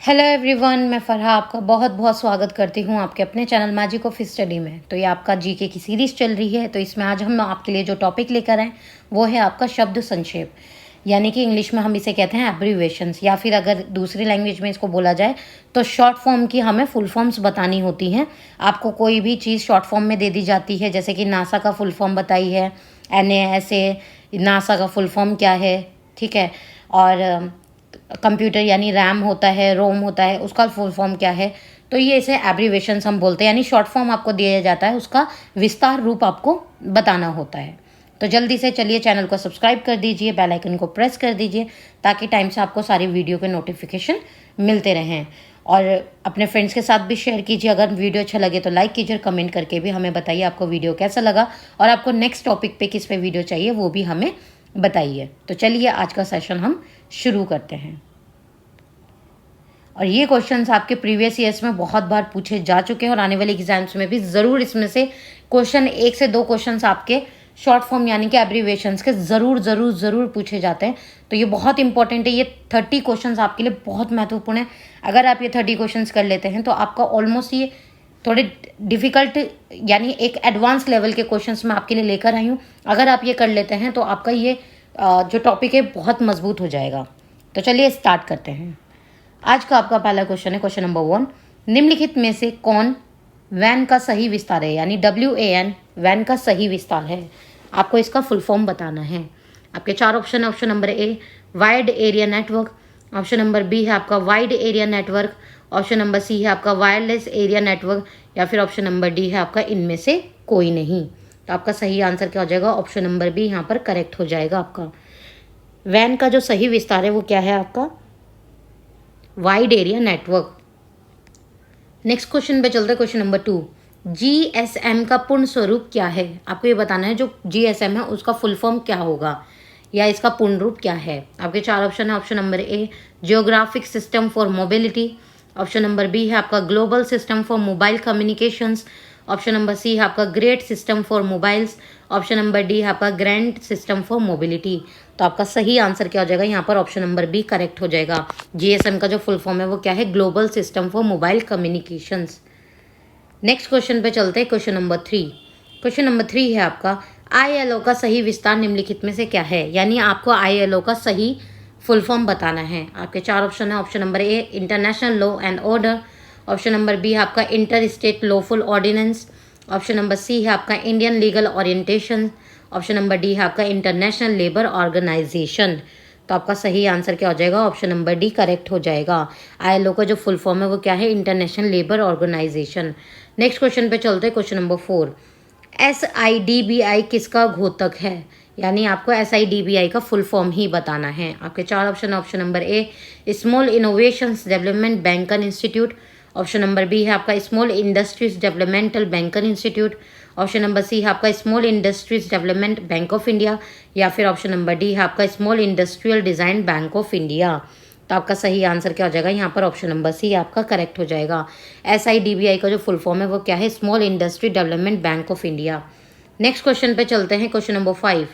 Hello everyone, मैं फरहा आपका बहुत बहुत स्वागत करती हूँ आपके अपने चैनल मैजिक ऑफ स्टडी में। तो ये आपका जीके की सीरीज़ चल रही है। तो इसमें आज हम आपके लिए जो टॉपिक लेकर आए वो है आपका शब्द संक्षेप, यानी कि इंग्लिश में हम इसे कहते हैं एब्रीवेशंस, या फिर अगर दूसरी लैंग्वेज में इसको बोला जाए तो शॉर्ट फॉर्म की हमें फुल फॉर्म्स बतानी होती हैं। आपको कोई भी चीज़ शॉर्ट फॉर्म में दे दी जाती है, जैसे कि नासा का फुल फॉर्म बताई है, NASA, नासा का फुल फॉर्म क्या है, ठीक है। और कंप्यूटर यानी रैम होता है, रोम होता है, उसका फुल फॉर्म क्या है। तो ये इसे एब्रीवेशंस हम बोलते हैं, यानी शॉर्ट फॉर्म आपको दिया जाता है, उसका विस्तार रूप आपको बताना होता है। तो जल्दी से चलिए चैनल को सब्सक्राइब कर दीजिए, बेल आइकन को प्रेस कर दीजिए, ताकि टाइम से आपको सारी वीडियो के नोटिफिकेशन मिलते रहें। और अपने फ्रेंड्स के साथ भी शेयर कीजिए। अगर वीडियो अच्छा लगे तो लाइक कीजिए, कमेंट करके भी हमें बताइए आपको वीडियो कैसा लगा, और आपको नेक्स्ट टॉपिक पे किस पे वीडियो चाहिए वो भी हमें बताइए। तो चलिए आज का सेशन हम शुरू करते हैं। और ये क्वेश्चंस आपके प्रीवियस ईयर्स में बहुत बार पूछे जा चुके हैं, और आने वाले एग्जाम्स में भी ज़रूर इसमें से क्वेश्चन 1 से 2 क्वेश्चंस आपके शॉर्ट फॉर्म यानी कि एब्रीवेशंस के ज़रूर पूछे जाते हैं। तो ये बहुत इंपॉर्टेंट है। ये 30 क्वेश्चंस आपके लिए बहुत महत्वपूर्ण है। अगर आप ये 30 क्वेश्चंस कर लेते हैं तो आपका ऑलमोस्ट ये थोड़े डिफ़िकल्ट यानी एक एडवांस लेवल के क्वेश्चंस मैं आपके लिए लेकर आई हूँ। अगर आप ये कर लेते हैं तो आपका ये जो टॉपिक है बहुत मजबूत हो जाएगा। तो चलिए स्टार्ट करते हैं। आज का आपका पहला क्वेश्चन है, क्वेश्चन नंबर 1। निम्नलिखित में से कौन वैन का सही विस्तार है, यानी WAN वैन का सही विस्तार है। आपको इसका फुल फॉर्म बताना है। आपके 4 ऑप्शन है। Option number A wide area network, option number B है आपका wide area network, option number C है आपका वायरलेस एरिया नेटवर्क, या फिर ऑप्शन नंबर D है आपका इनमें से कोई नहीं। तो आपका सही आंसर क्या हो जाएगा? ऑप्शन नंबर B यहाँ पर करेक्ट हो जाएगा। आपका वैन का जो सही विस्तार है वो क्या है? आपका wide area network. Next question पे चलते हैं। Question number 2। GSM का पूर्ण स्वरूप क्या है? आपको ये बताना है जो GSM है उसका फुल फॉर्म क्या होगा, या इसका पूर्ण रूप क्या है। आपके 4 ऑप्शन है। Option number A geographic system for mobility, option number B है आपका global system for mobile communications, option number C है आपका great system for mobiles, option number D है आपका ग्रैंड सिस्टम फॉर मोबिलिटी। तो आपका सही आंसर क्या हो जाएगा? यहाँ पर ऑप्शन नंबर B करेक्ट हो जाएगा। GSM का जो फुल फॉर्म है वो क्या है? Global system for mobile communications. Next question पे चलते हैं। Question number 3। क्वेश्चन नंबर 3 है आपका ILO का सही विस्तार निम्नलिखित में से क्या है, यानी आपको ILO का सही फुल फॉर्म बताना है। आपके 4 ऑप्शन है। Option number A international law and order, option number B है आपका inter state lawful ordinance, option number C है आपका Indian legal orientation, option number D है आपका इंटरनेशनल लेबर ऑर्गेनाइजेशन। तो आपका सही आंसर क्या हो जाएगा? ऑप्शन नंबर D करेक्ट हो जाएगा। ILO का जो फुल फॉर्म है वो क्या है? International labour organisation. Next question पे चलते हैं। Question number 4। SIDBI किसका घोतक है, यानी आपको SIDBI का फुल फॉर्म ही बताना है। आपके 4 ऑप्शन है। Option number A small innovations development banker institute, option number B है आपका small industries developmental banker institute, option number C है आपका small industries development bank of India, या फिर ऑप्शन नंबर D है आपका small industrial design bank of India. तो आपका सही आंसर क्या हो जाएगा? यहाँ पर ऑप्शन नंबर C आपका करेक्ट हो जाएगा। SIDBI का जो फुल फॉर्म है वो क्या है? Small industry development bank of India. Next question पे चलते हैं। Question number 5।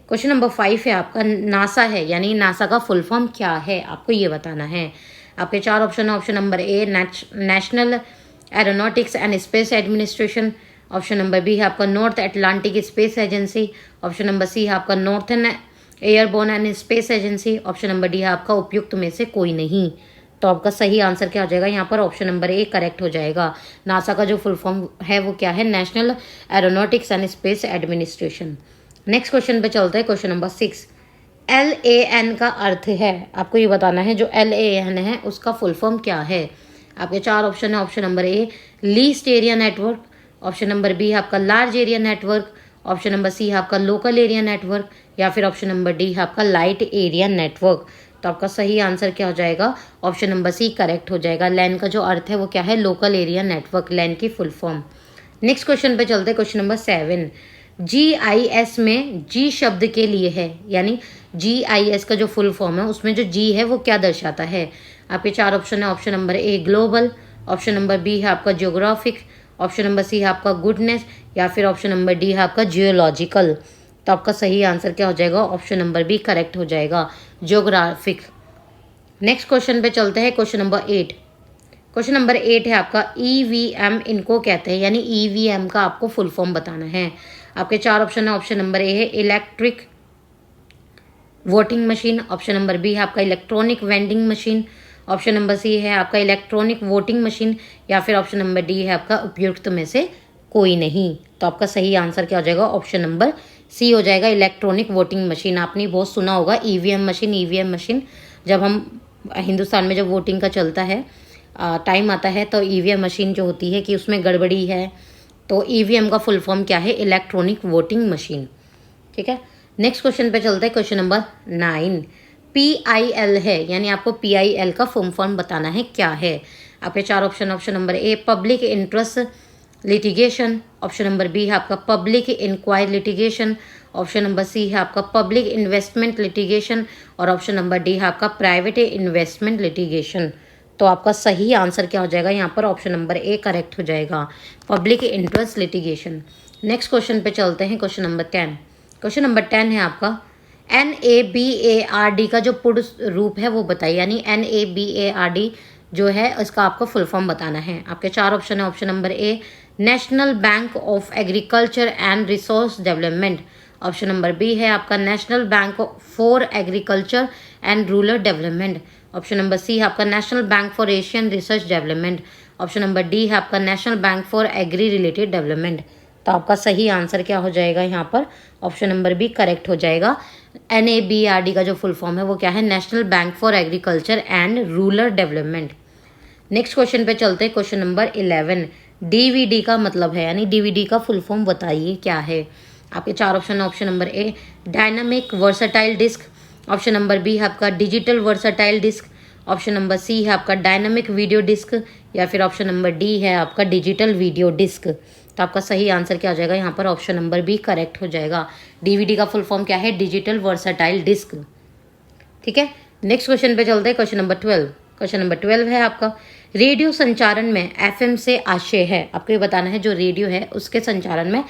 क्वेश्चन नंबर 5 है आपका नासा है, यानी नासा का फुल फॉर्म क्या है, आपको ये बताना है। आपके 4 ऑप्शन है। Option number A national aeronautics and space administration, option number B है आपका north Atlantic space agency, option number C है आपका northern airborne and space agency, option number D है आपका उपयुक्त में से कोई नहीं। तो आपका सही आंसर क्या हो जाएगा? यहाँ पर ऑप्शन नंबर A करेक्ट हो जाएगा। नासा का जो फुल फॉर्म है वो क्या है? National aeronautics and space administration. Next question पे चलते हैं। Question number 6। LAN का अर्थ है, आपको ये बताना है जो LAN है उसका फुल फॉर्म क्या है। आपके 4 ऑप्शन है। Option number A least area network, option number B है आपका large area network, option number C है आपका लोकल एरिया नेटवर्क, या फिर ऑप्शन नंबर D है आपका लाइट एरिया नेटवर्क। तो आपका सही आंसर क्या हो जाएगा? ऑप्शन नंबर C करेक्ट हो जाएगा। लैन का जो अर्थ है वो क्या है? लोकल एरिया नेटवर्क, लैन की फुल फॉर्म। नेक्स्ट क्वेश्चन पे चलते हैं। Question number 7। GIS में G शब्द के लिए है, यानी GIS का जो फुल फॉर्म है उसमें जो G है वो क्या दर्शाता है। आपके 4 ऑप्शन है। Option number A global, option number B है आपका जियोग्राफिक, ऑप्शन नंबर C है आपका गुडनेस, या फिर ऑप्शन नंबर D है आपका जियोलॉजिकल। तो आपका सही आंसर क्या हो जाएगा? ऑप्शन नंबर B करेक्ट हो जाएगा, जियोग्राफिक। नेक्स्ट क्वेश्चन पे चलते हैं, क्वेश्चन नंबर 8। क्वेश्चन नंबर 8 है आपका ईवीएम इनको कहते हैं, यानी ईवीएम का आपको फुल फॉर्म बताना है। आपके 4 ऑप्शन है। ऑप्शन नंबर ए है electric voting machine, option number B है आपका electronic vending machine, option number C है आपका इलेक्ट्रॉनिक वोटिंग मशीन, या फिर ऑप्शन नंबर डी है आपका उपयुक्त में से कोई नहीं। तो आपका सही आंसर क्या हो जाएगा? ऑप्शन नंबर सी हो जाएगा, इलेक्ट्रॉनिक वोटिंग मशीन। आपने बहुत सुना होगा ईवीएम मशीन, ईवीएम मशीन। जब हम हिंदुस्तान में जब वोटिंग का चलता है, टाइम आता है, तो ईवीएम मशीन जो होती है कि उसमें गड़बड़ी है, तो ईवीएम का फुल फॉर्म क्या है? Electronic voting machine. ठीक है, नेक्स्ट क्वेश्चन पे चलते हैं, क्वेश्चन नंबर 9। PIL है, यानी आपको PIL का फुल फॉर्म बताना है, क्या है? आपके 4 option. Option number A public interest litigation, option number B है आपका public inquiry litigation, option number C है आपका पब्लिक इन्वेस्टमेंट लिटिगेशन, और ऑप्शन नंबर डी है आपका प्राइवेट इन्वेस्टमेंट लिटिगेशन। तो आपका सही आंसर क्या हो जाएगा यहाँ पर? ऑप्शन नंबर ए करेक्ट हो जाएगा, public interest litigation. Next question पे चलते हैं, क्वेश्चन नंबर 10। क्वेश्चन नंबर 10 है आपका NABARD का जो पूर्ण रूप है वो बताइए, यानी NABARD जो है इसका आपको फुल फॉर्म बताना है। आपके 4 ऑप्शन है। Option number A national bank of agriculture and resource development, option number B है आपका national bank for agriculture and rural development, option number C है आपका national bank for Asian research development, option number D है आपका national bank for agri related development. तो आपका सही answer क्या हो जाएगा यहाँ पर? ऑप्शन नंबर बी करेक्ट हो जाएगा। NABARD का जो फुल फॉर्म है वो क्या है? National bank for agriculture and rural development. Next question पे चलते हैं, क्वेश्चन नंबर 11। DVD का मतलब है, यानी DVD का फुल फॉर्म बताइए क्या है? आपके 4 ऑप्शन है। Option number A dynamic versatile disc, option number B है आपका digital versatile disc, option number C है आपका डायनामिक वीडियो डिस्क, या फिर ऑप्शन नंबर डी है आपका डिजिटल वीडियो डिस्क। तो आपका सही आंसर क्या हो जाएगा यहाँ पर? ऑप्शन नंबर बी करेक्ट हो जाएगा। DVD का फुल फॉर्म क्या है? Digital versatile disc. ठीक है, नेक्स्ट क्वेश्चन पे चलते हैं, क्वेश्चन नंबर 12। क्वेश्चन नंबर 12 है आपका रेडियो संचारण में FM से आशय है। आपको ये बताना है जो रेडियो है उसके संचारण में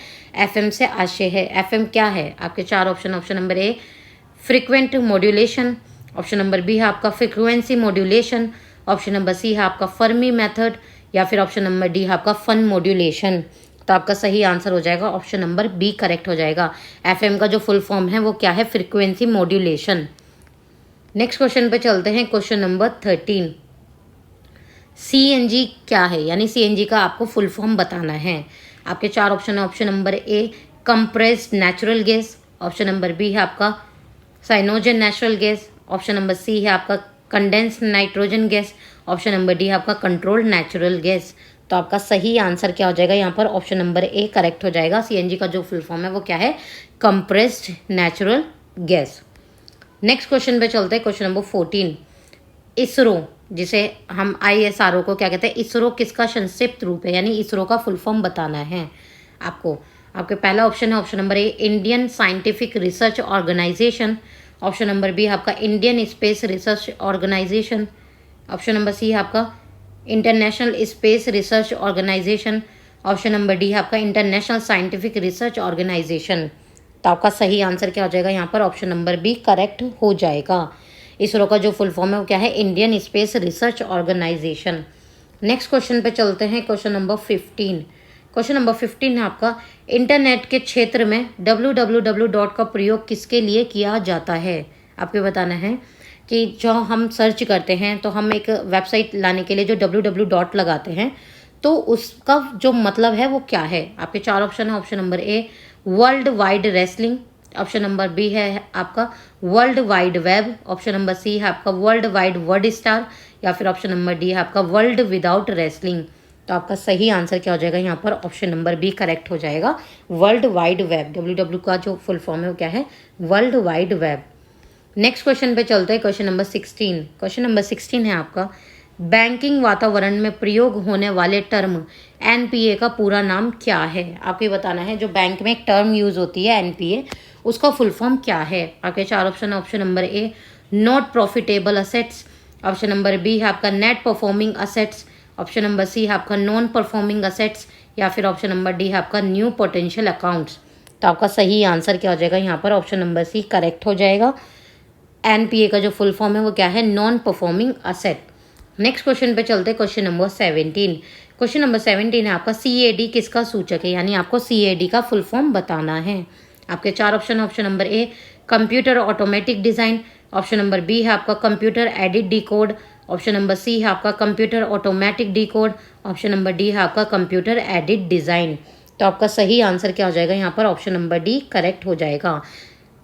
FM से आशय है। FM क्या है? आपके 4 option. Option number A frequent modulation, option number B है आपका frequency modulation, option number C है आपका फर्मी मेथड, या फिर ऑप्शन नंबर डी है आपका फन मॉड्यूलेशन। तो आपका सही आंसर हो जाएगा ऑप्शन नंबर बी करेक्ट हो जाएगा। FM का जो फुल फॉर्म है वो क्या है? Frequency modulation. नेक्स्ट क्वेश्चन पे चलते हैं, क्वेश्चन नंबर 13। CNG क्या है, यानी CNG का आपको फुल फॉर्म बताना है। आपके 4 ऑप्शन है। Option number A compressed natural gas, option number B है आपका cyanogen natural gas, option number C है आपका condensed nitrogen gas, option number D है आपका कंट्रोल्ड नेचुरल गैस। तो आपका सही आंसर क्या हो जाएगा यहाँ पर? ऑप्शन नंबर ए करेक्ट हो जाएगा। CNG का जो फुल फॉर्म है वो क्या है? Compressed natural gas. Next question पे चलते हैं, क्वेश्चन नंबर 14। इसरो, जिसे हम ISRO को क्या कहते हैं? इसरो किसका संक्षिप्त रूप है, यानी इसरो का फुल फॉर्म बताना है आपको। आपके पहला ऑप्शन है। Option number A Indian scientific research organisation, option number B है आपका Indian space research organisation, option number C है आपका international space research organisation, option number D है आपका इंटरनेशनल साइंटिफिक रिसर्च ऑर्गेनाइजेशन। तो आपका सही आंसर क्या हो जाएगा यहाँ पर? ऑप्शन नंबर बी करेक्ट हो जाएगा। इसरो का जो फुल फॉर्म है वो क्या है? Indian space research organisation. Next question पे चलते हैं, क्वेश्चन नंबर 15। क्वेश्चन नंबर 15 है आपका इंटरनेट के क्षेत्र में www का प्रयोग किसके लिए किया जाता है? आपको बताना है कि जो हम सर्च करते हैं तो हम एक वेबसाइट लाने के लिए जो www लगाते हैं तो उसका जो मतलब है वो क्या है? आपके 4 ऑप्शन है। Option number A world wide wrestling, option number B है आपका world wide web, option number C है आपका वर्ल्ड वाइड वर्ड स्टार, या फिर ऑप्शन नंबर डी है आपका वर्ल्ड विदाउट रेसलिंग। तो आपका सही आंसर क्या हो जाएगा यहाँ पर? ऑप्शन नंबर बी करेक्ट हो जाएगा, वर्ल्ड वाइड वेब। www का जो फुल फॉर्म है वो क्या है? World wide web. Next question पे चलते हैं, क्वेश्चन नंबर 16। क्वेश्चन नंबर 16 है आपका बैंकिंग वातावरण में प्रयोग होने वाले टर्म NPA का पूरा नाम क्या है? आपको ये बताना है जो बैंक में एक टर्म यूज होती है NPA, उसका फुल फॉर्म क्या है? आपके 4 ऑप्शन है। Option number A not profitable assets, option number B है आपका net performing assets, option number C है आपका नॉन परफॉर्मिंग असेट्स, या फिर ऑप्शन नंबर डी है आपका न्यू पोटेंशियल अकाउंट्स। तो आपका सही आंसर क्या हो जाएगा यहाँ पर? ऑप्शन नंबर सी करेक्ट हो जाएगा। एनपीए का जो फुल फॉर्म है वो क्या है, non performing asset. Next question पे चलते हैं, क्वेश्चन नंबर 17। क्वेश्चन नंबर 17 है आपका सीएडी किसका सूचक है, यानी आपको सीएडी का फुल फॉर्म बताना है। आपके 4 ऑप्शन है। Option number A computer automatic design, option number B है आपका computer edit decode, option number C है आपका computer automatic decode, option number D है आपका कंप्यूटर एडिट डिजाइन। तो आपका सही आंसर क्या हो जाएगा यहाँ पर, ऑप्शन नंबर डी करेक्ट हो जाएगा।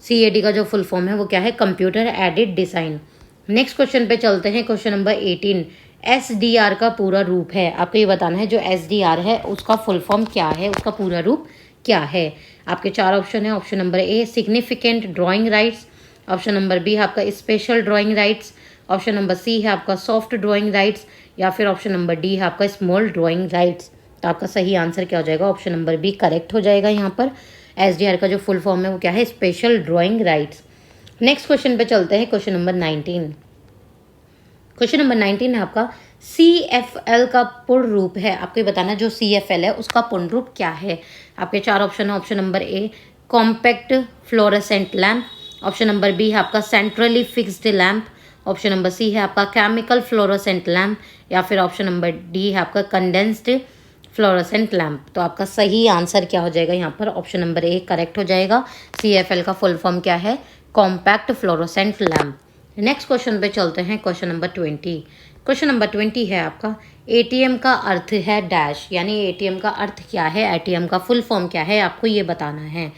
सीएडी का जो फुल फॉर्म है वो क्या है, computer edit design. Next question पे चलते हैं, क्वेश्चन नंबर 18। एसडीआर का पूरा रूप है, आपको ये बताना है जो एसडीआर है उसका फुल फॉर्म क्या है, उसका पूरा रूप क्या है। आपके 4 ऑप्शन है। Option number A significant drawing rights, option number B है आपका special drawing rights, option number C है आपका सॉफ्ट ड्राइंग राइट्स, या फिर ऑप्शन नंबर डी है आपका स्मॉल ड्राइंग राइट्स। तो आपका सही आंसर क्या हो जाएगा, ऑप्शन नंबर बी करेक्ट हो जाएगा। यहाँ पर एसडीआर का जो फुल फॉर्म है वो क्या है, special drawing rights. Next question पे चलते हैं, क्वेश्चन नंबर 19। क्वेश्चन नंबर 19 है आपका CFL का पूर्ण रूप है, आपको ये बताना जो CFL है उसका पूर्ण रूप क्या है। आपके 4 ऑप्शन है। Option number A compact fluorescent lamp, option number B है आपका centrally fixed lamp, option number C है आपका केमिकल फ्लोरेसेंट लैम्प, या फिर ऑप्शन नंबर डी है आपका कंडेंस्ड फ्लोरेसेंट लैम्प। तो आपका सही आंसर क्या हो जाएगा यहाँ पर, ऑप्शन नंबर ए करेक्ट हो जाएगा। CFL का फुल फॉर्म क्या है, compact fluorescent lamp. Next question पे चलते हैं, क्वेश्चन नंबर 20। क्वेश्चन नंबर 20 है आपका एटीएम का अर्थ है डैश, यानी एटीएम का अर्थ क्या है, एटीएम का फुल फॉर्म क्या है, आपको ये बताना है।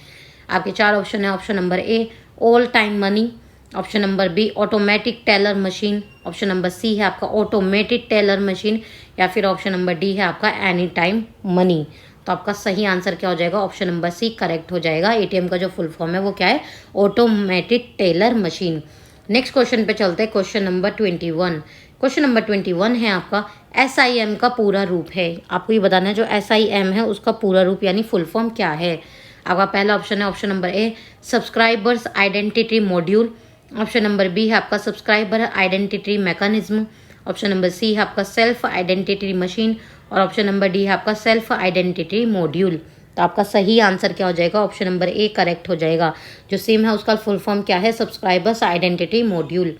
आपके 4 ऑप्शन है। Option number A all time money, option number B automatic teller machine, option number C है आपका ऑटोमेटेड टेलर मशीन, या फिर ऑप्शन नंबर डी है आपका एनी टाइम मनी। तो आपका सही आंसर क्या हो जाएगा, ऑप्शन नंबर सी करेक्ट हो जाएगा। एटीएम का जो फुल फॉर्म है वो क्या है, automated teller machine. Next question पे चलते हैं, क्वेश्चन नंबर 21। क्वेश्चन नंबर 21 है आपका SIM का पूरा रूप है, आपको ये बताना है जो SIM है उसका पूरा रूप यानी फुल फॉर्म क्या है। आपका पहला ऑप्शन है। Option number A subscribers identity module, option number B है आपका subscriber identity mechanism, option number C है आपका सेल्फ आइडेंटिटी मशीन, और ऑप्शन नंबर डी है आपका सेल्फ आइडेंटिटी मॉड्यूल। तो आपका सही आंसर क्या हो जाएगा, ऑप्शन नंबर ए करेक्ट हो जाएगा। जो सिम है उसका फुल फॉर्म क्या है, subscribers identity module.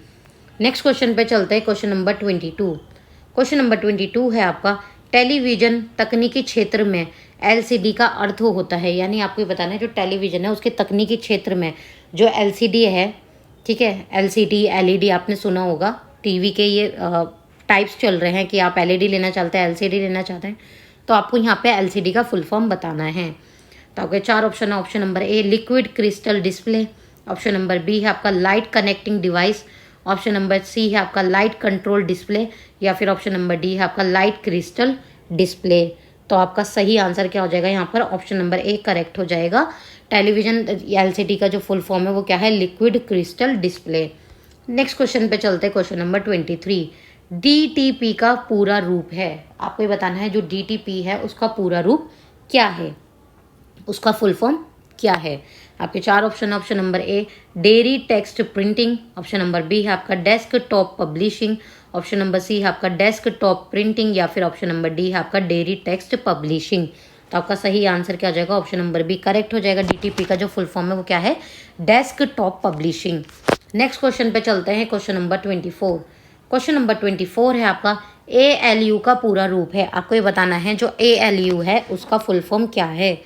Next question पे चलते हैं, क्वेश्चन नंबर 22। क्वेश्चन नंबर 22 है आपका टेलीविजन तकनीकी क्षेत्र में LCD का अर्थ होता है, यानी आपको ये बताना है जो टेलीविजन है उसके तकनीकी क्षेत्र में जो LCD है, ठीक है, LCD LED आपने सुना होगा, टीवी के ये टाइप्स चल रहे हैं कि आप LED लेना चाहते हैं, LCD लेना चाहते हैं, तो आपको यहाँ पे LCD का फुल फॉर्म बताना है। तो आपके 4 ऑप्शन है। Option number A liquid crystal display, option number B है आपका light connecting device, option number C है आपका लाइट कंट्रोल डिस्प्ले, या फिर ऑप्शन नंबर डी है आपका लाइट क्रिस्टल डिस्प्ले। तो आपका सही आंसर क्या हो जाएगा यहाँ पर, ऑप्शन नंबर ए करेक्ट हो जाएगा। टेलीविजन LCD का जो फुल फॉर्म है वो क्या है, liquid crystal display. Next question पे चलते हैं, क्वेश्चन नंबर 23। DTP का पूरा रूप है, आपको ये बताना है जो DTP है उसका पूरा रूप क्या है, उसका फुल फॉर्म क्या है। आपके 4 ऑप्शन है। Option number A dairy text printing, option number B है आपका desktop publishing, option number C है आपका डेस्कटॉप प्रिंटिंग, या फिर ऑप्शन नंबर डी है आपका डेयरी टेक्स्ट पब्लिशिंग। तो आपका सही आंसर क्या हो जाएगा, ऑप्शन नंबर बी करेक्ट हो जाएगा। DTP का जो फुल फॉर्म है वो क्या है, डेस्कटॉप पब्लिशिंग। नेक्स्ट क्वेश्चन पे चलते हैं, क्वेश्चन नंबर 24। क्वेश्चन नंबर 24 है आपका ALU का पूरा रूप है, आपको ये बताना है जो ALU है उसका फुल फॉर्म क्या है।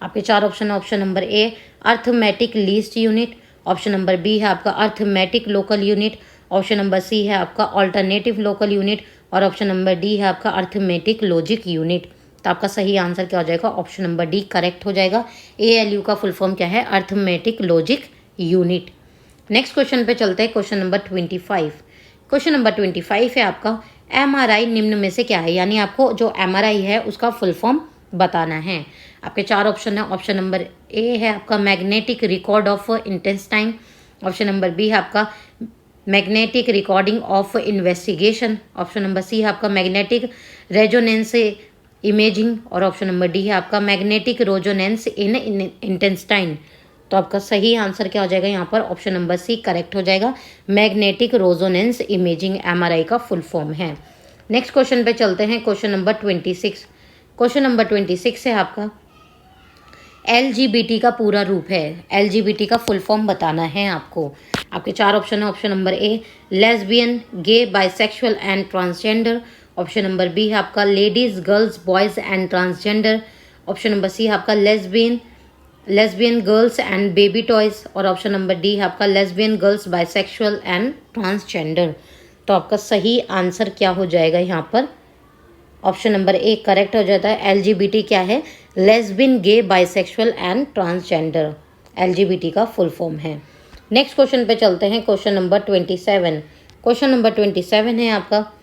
आपके 4 ऑप्शन है। Option number A arithmetic least unit, option number B है आपका arithmetic local unit, option number C है आपका ऑल्टरनेटिव लोकल यूनिट, और ऑप्शन नंबर डी है आपका अर्थमेटिक लॉजिक यूनिट। तो आपका सही आंसर क्या हो जाएगा, ऑप्शन नंबर डी करेक्ट हो जाएगा। ALU का फुल फॉर्म क्या है, arithmetic logic unit. Next question पे चलते हैं, क्वेश्चन नंबर 25। क्वेश्चन नंबर 25 है आपका MRI निम्न में से क्या है, यानी आपको जो MRI है उसका फुल फॉर्म बताना है। आपके 4 ऑप्शन है। ऑप्शन नंबर ए है आपका magnetic record of intestine, option number B है आपका magnetic recording of investigation, option number C है आपका मैग्नेटिक रेजोनेंस इमेजिंग, और ऑप्शन नंबर डी है आपका मैग्नेटिक रेजोनेंस इन इंटेस्टाइन। तो आपका सही आंसर क्या हो जाएगा यहाँ पर, ऑप्शन नंबर सी करेक्ट हो जाएगा। मैग्नेटिक रेजोनेंस इमेजिंग MRI का फुल फॉर्म है। नेक्स्ट क्वेश्चन पे चलते हैं, क्वेश्चन नंबर 26। क्वेश्चन नंबर 26 है आपका LGBT का पूरा रूप है, LGBT का फुल फॉर्म बताना है आपको। आपके 4 ऑप्शन है। Option number A lesbian, gay, bisexual and transgender. Option number B है आपका ladies, girls, boys and transgender. Option number C है आपका lesbian girls and baby toys. और ऑप्शन नंबर डी है आपका lesbian girls, bisexual and transgender. तो आपका सही आंसर क्या हो जाएगा यहाँ पर? ऑप्शन नंबर ए करेक्ट हो जाता है। एलजीबीटी क्या है? Lesbian, gay, bisexual and transgender LGBT का फुल फॉर्म है। नेक्स्ट क्वेश्चन पे चलते हैं। Question number 27। क्वेश्चन नंबर 27 है आपका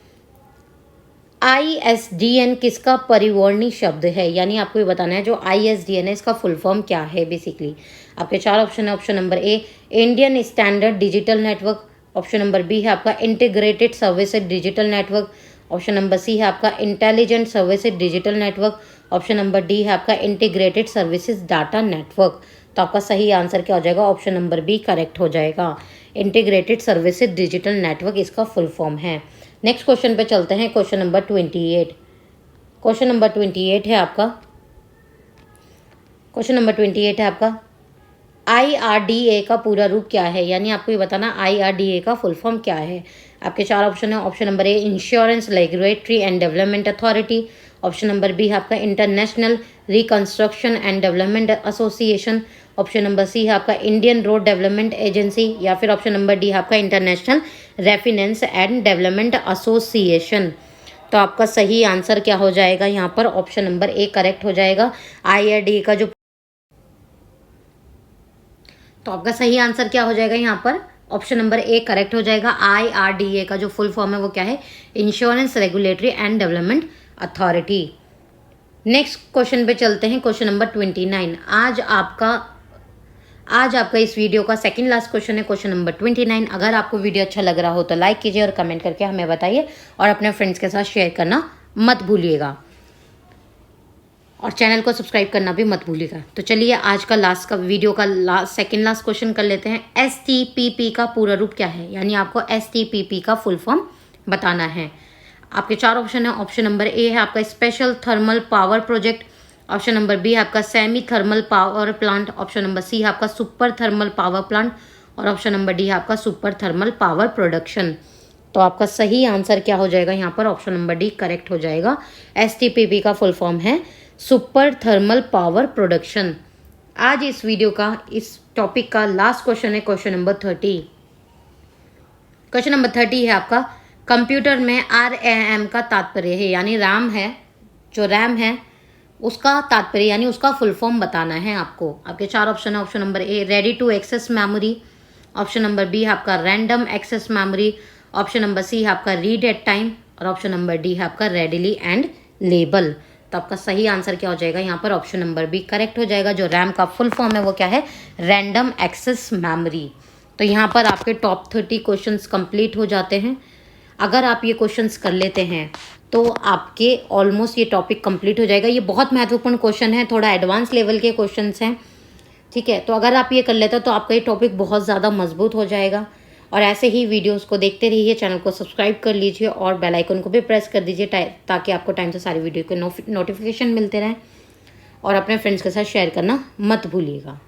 ISDN किसका परिवर्णी शब्द है? यानी आपको ये बताना है जो ISDN है इसका फुल फॉर्म क्या है बेसिकली। आपके 4 ऑप्शन है। Option number A Indian standard digital network. Option number B है आपका integrated services digital network. Option number C है आपका intelligent services digital network. Option number D है आपका इंटीग्रेटेड सर्विसेज डाटा नेटवर्क। तो आपका सही आंसर क्या हो जाएगा? ऑप्शन नंबर बी करेक्ट हो जाएगा। इंटीग्रेटेड सर्विसेज डिजिटल नेटवर्क इसका फुल फॉर्म है। नेक्स्ट क्वेश्चन पे चलते हैं। Question number 28। क्वेश्चन नंबर 28 है आपका क्वेश्चन नंबर 28 है आपका IRDA का पूरा रूप क्या है? यानी आपको ये बताना IRDA का फुल फॉर्म क्या है। आपके 4 ऑप्शन है। Option number A insurance regulatory and development authority. Option number B है आपका international reconstruction and development association. Option number C है आपका इंडियन रोड डेवलपमेंट एजेंसी। या फिर ऑप्शन नंबर डी है आपका इंटरनेशनल रेफिनेंस एंड डेवलपमेंट एसोसिएशन। तो आपका सही आंसर क्या हो जाएगा यहाँ पर? ऑप्शन नंबर ए करेक्ट हो जाएगा। IRDA का जो तो आपका सही आंसर क्या हो जाएगा यहाँ पर? ऑप्शन नंबर ए करेक्ट हो जाएगा। IRDA का जो फुल फॉर्म है वो क्या है? Insurance regulatory and development authority. Next question पे चलते हैं। Question number 29। आज आपका इस वीडियो का सेकंड लास्ट क्वेश्चन है। Question number 29। अगर आपको वीडियो अच्छा लग रहा हो तो लाइक कीजिए और कमेंट करके हमें बताइए और अपने फ्रेंड्स के साथ शेयर करना मत भूलिएगा और चैनल को सब्सक्राइब करना भी मत भूलिएगा। तो चलिए आज का लास्ट का वीडियो का सेकंड लास्ट क्वेश्चन कर लेते हैं। STPP का पूरा रूप क्या है? यानी आपको STPP का फुल फॉर्म बताना है। आपके 4 ऑप्शन है। ऑप्शन नंबर ए है आपका special thermal power project. Option number B है आपका semi thermal power plant. Option number C है आपका सुपर थर्मल पावर प्लांट। और ऑप्शन नंबर डी है आपका सुपर थर्मल पावर प्रोडक्शन। तो आपका सही आंसर क्या हो जाएगा यहाँ पर? ऑप्शन नंबर डी करेक्ट हो जाएगा। STPP का फुल फॉर्म है सुपर थर्मल पावर प्रोडक्शन। आज इस वीडियो का इस टॉपिक का लास्ट क्वेश्चन है। Question number 30। क्वेश्चन नंबर 30 है आपका कंप्यूटर में RAM का तात्पर्य है, यानी रैम है जो रैम है उसका तात्पर्य यानी उसका फुल फॉर्म बताना है आपको। आपके 4 ऑप्शन है। Option number A ready to access memory. Option number B है आपका random access memory. Option number C है आपका रीड एट टाइम। और ऑप्शन नंबर डी है आपका रेडिली एंड लेबल। तो आपका सही आंसर क्या हो जाएगा यहाँ पर? ऑप्शन नंबर बी करेक्ट हो जाएगा। जो रैम का फुल फॉर्म है वो क्या है? Random access memory. तो यहाँ पर आपके टॉप 30 क्वेश्चंस कंप्लीट हो जाते हैं। अगर आप ये क्वेश्चंस कर लेते हैं तो आपके ऑलमोस्ट ये टॉपिक कंप्लीट हो जाएगा। ये बहुत महत्वपूर्ण क्वेश्चन है, थोड़ा एडवांस लेवल के क्वेश्चंस हैं, ठीक है। तो अगर आप ये कर लेते हो तो आपका ये टॉपिक बहुत ज़्यादा मजबूत हो जाएगा। और ऐसे ही वीडियोस को देखते रहिए, चैनल को सब्सक्राइब कर लीजिए और बेल आइकन को भी प्रेस कर दीजिए ताकि आपको टाइम से सारी वीडियो के नोटिफिकेशन मिलते रहें। और अपने फ्रेंड्स के साथ शेयर करना मत भूलिएगा।